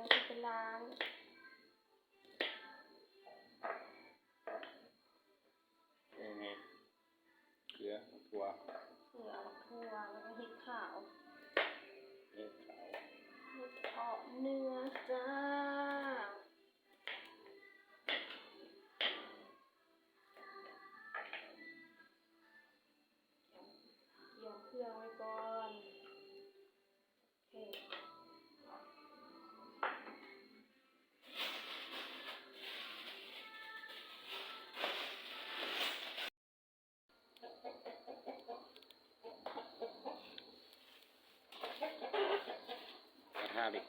แล้วจะไปล้างยังไงเกลือถั่วแล้วก็เห็ดขาว เห็ดขาว เห็ดเพาะเนื้อจ้าเกี่ยวเครื่องไว้ก่อนโอเคกระทะดิ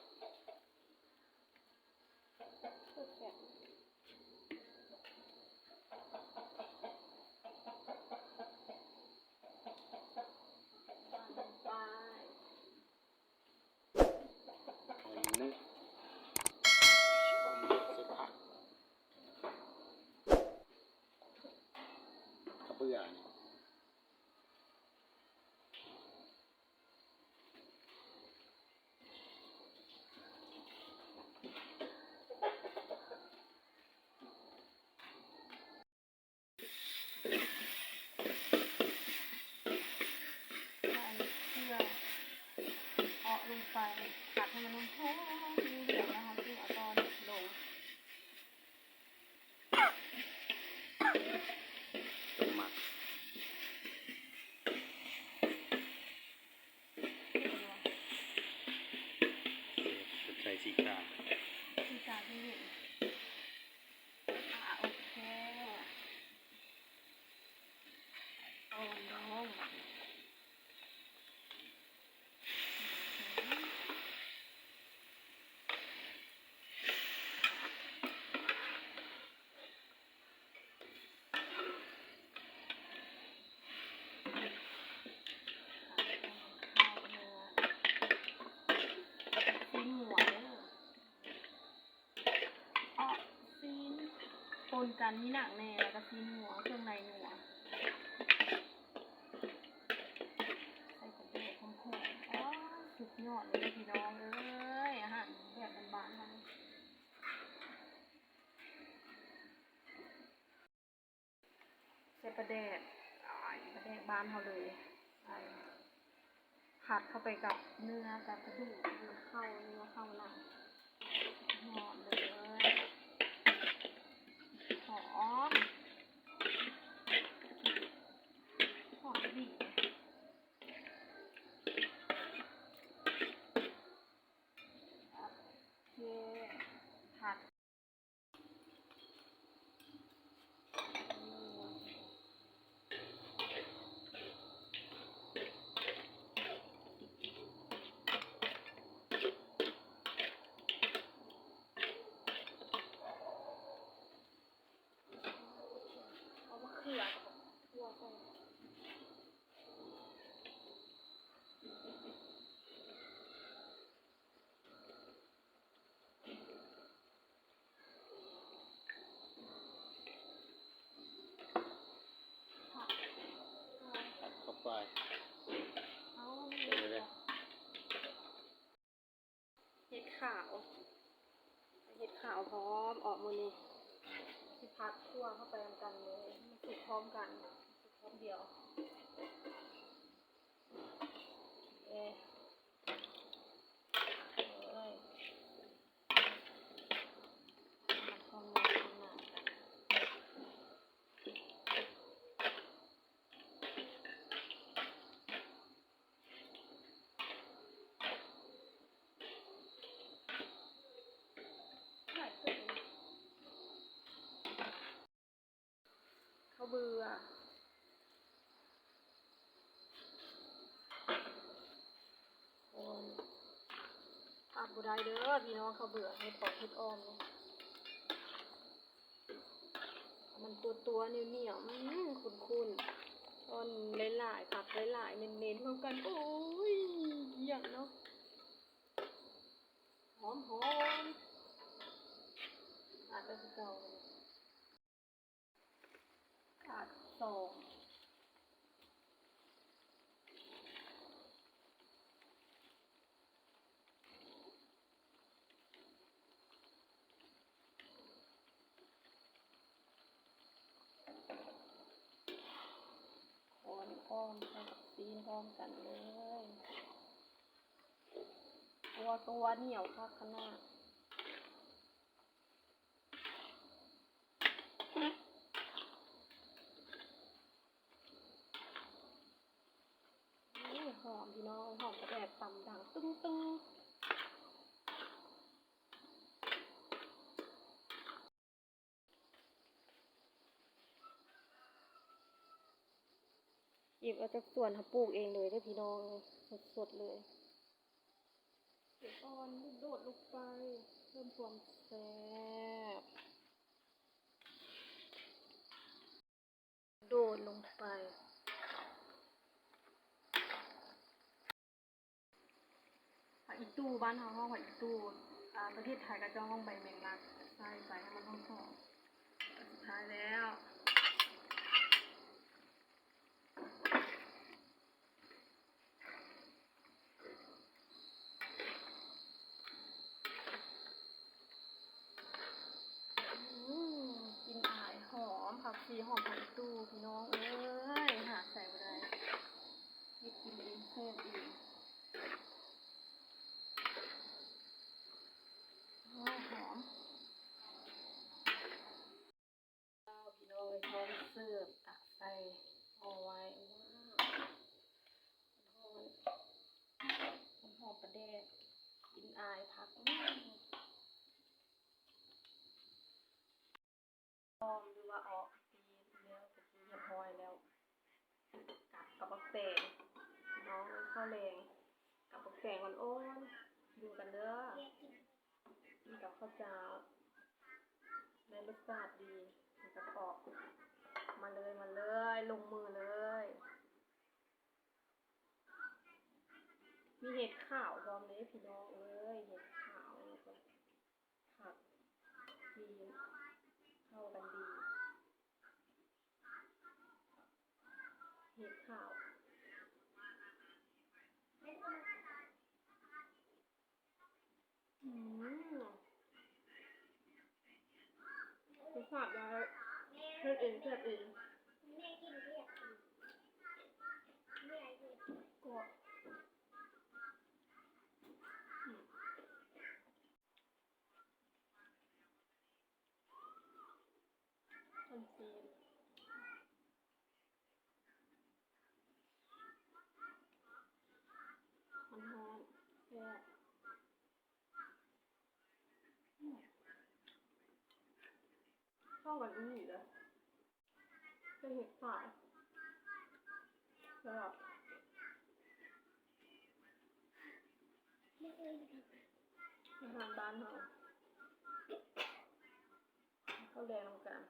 นึกกระเบื้องลงไปผัดให้มันหอมเหลืองนะคะที่เอาตอนลงต้มหมักใส่สีกาที่จานที่เห็นโอเคโอ้น้องปนกันมีหนังแน่แล้วก็ซีนหัวเครื่องในหัวใส่กระเทียมหอมๆอ๋อสุดยอดเลยพี่น้องเอ้ยอาหารแบบบ้านๆมันใส่ปลาแดกบ้านเขาเลยใส่ผัดเข้าไปกับเนื้อกับกระดูกเนื้อเข้าหนังหอมเลยหอมดีโอเคผัดเขือทั่วใส่เข้าไปเอาเลย เห็ดขาวพร้อมออกมือนี่ที่พัดคั่วเข้าไปกันเลยมันสุกพร้อมกันสุกพร้อมเดียวเขาเบื่อขาดบุได้เด้อพี่น้องเขาเบื่อเห็ดปอกเห็ดอ้อมเนี่ยมันตัวเหนียวคุ้นต้นหลายๆผักหลายๆเน้นๆรวมกันโอ้ยอย่างเนาะหอมอาจจะเก่าขาดสอง พร้อมใส่กับซีนพร้อมกันเลยตัวเหนียวคักขนาดหอมพี่น้องหอมกระแดดต่ำดังตึ้งตึ้งหยิบเอาจากสวนเขาปลูกเองเลยเด้อพี่น้องสดๆเลยเดี๋ยวตอนโดดลงไปเพิ่มความแซ่บโดดลงไปผักอีตู้บ้านเขาห้องผักอีตู้ประเทศไทยก็จะห้องใบแมงลักใส่ให้มันหอมๆสุดท้ายแล้วกินอายหอมผักชีหอมผักอีตู้พี่น้องเอ้ยหาใส่ไปได้ให้กินเองแซ่บเองหอมพี่น้องพร้อมเสิร์ฟตักใส่เอาไว้หอมประเดดกินอายพักหอมดูว่าออกดีแล้วเป็นที่เรียบร้อยแล้วกับบักแตงน้องข้าวแรงกับบักแตงอ่อนๆดูกันเด้อกินกับข้าวเจ้าในรสชาติดีมันจะออกมาเลยลงมือเลยมีเห็ดขาวพร้อมเลยพี่น้องเอ้ยเห็ดขาวแล้วก็ผักดีเข้ากันดีเห็ดขาวรสชาติได้เพื่อนเองก็ทันทีมันหอมแซ่บเข้ากันดีเลยเป็นเห็ดขาวแล้วอาหารบ้านเราข้าวแดงลงกัน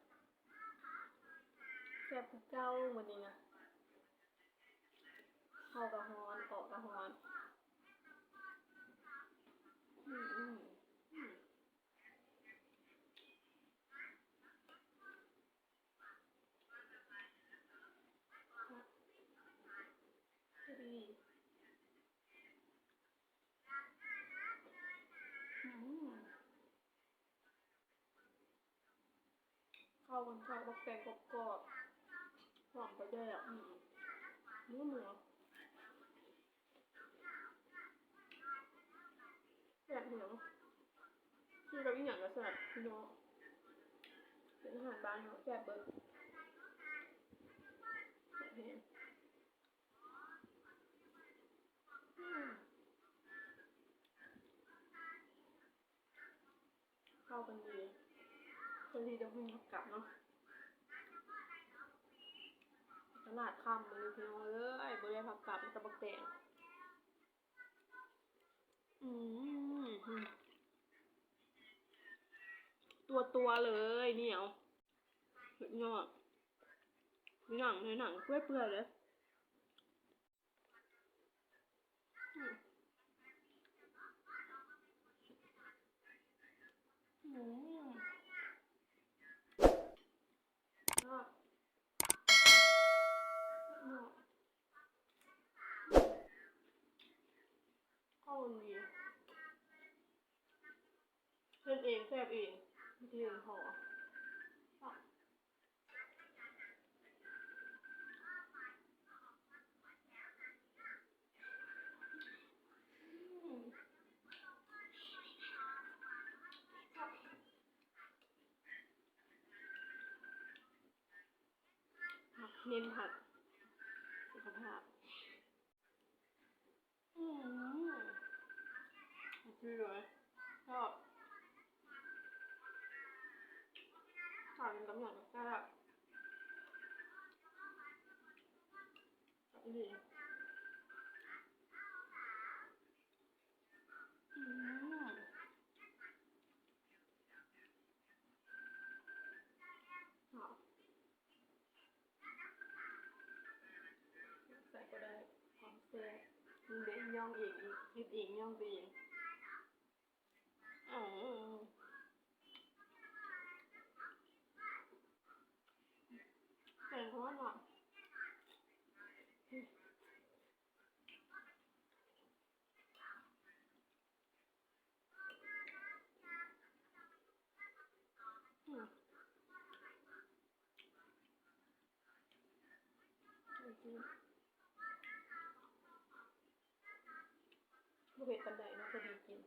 แซ่บเจ้าวันนี้นะเข้ากระฮอนออกกระฮอนดีเข้ากันเข้าบักแตงกรอบหอมไปด้วยเนื้อหมูแซ่บเหนียวคือกับอีหยังก็แซ่บพี่น้องเป็นอาหารบ้านเขาแซ่บเบิร์เข้ากันดีพอดีจะพึ่งกลับเนาะตลาดค่ำเลยพี่น้องเอ้ยบริเวณผักกาดกับบักแตงตัวเลยเหนียวสุดยอดในหนังเปื่อยเลยเข้ากันดีเล่นเองแซ่บเองไม่ใช่พอ เน้นผักสุขภาพดีเลยชอบทานกับอย่างแซ่บดีใส่ก็ได้ความแซ่บมึงเด้ย่องเองอีกคิดเองย่องตัวเองแต่เพราะว่าบุเห็ดปันไดเนาะพอดีกิน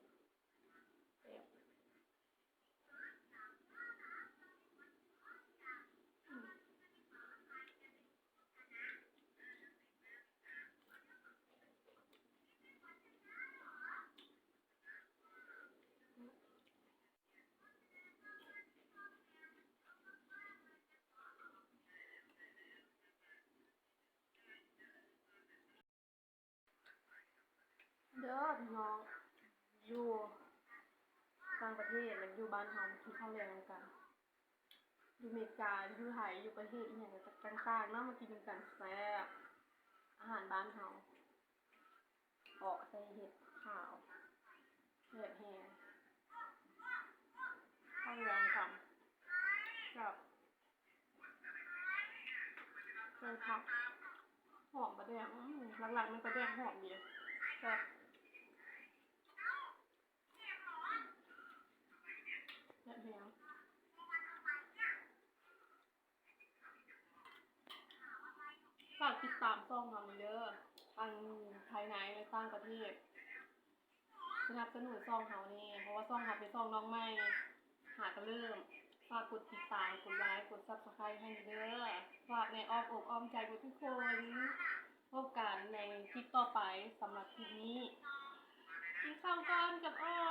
แซ่บเด้อพี่น้องอยู่ต่างประเทศแล้วอยู่บ้านเฮากินข้าวแรงกันอยู่อเมริกาอยู่ไทยอยู่ประเทศอีหยังต่างๆเนาะมากินกันแซ่บอาหารบ้านเฮาออกใส่เห็ดขาวเห็ดแห้งข้าวแรงกันกับใส่ผักหอมประแดงหลักๆมันประแดงหอมดีแซ่บเห็ดแห้งฝากติดตามช่องเราเด้อทั้งภายในและต่างประเทศสนับสนุนช่องเขานี่เพราะว่าช่องเขาเป็นช่องน้องใหม่หาก็เริ่มฝากกดติดตามกดไลค์กด Subscribe ให้เด้อฝากในอ้อมอกอ้อมใจทุกคนพบกันในคลิปต่อไปสำหรับคลิปนี้กินข้าวกันกับอ้อ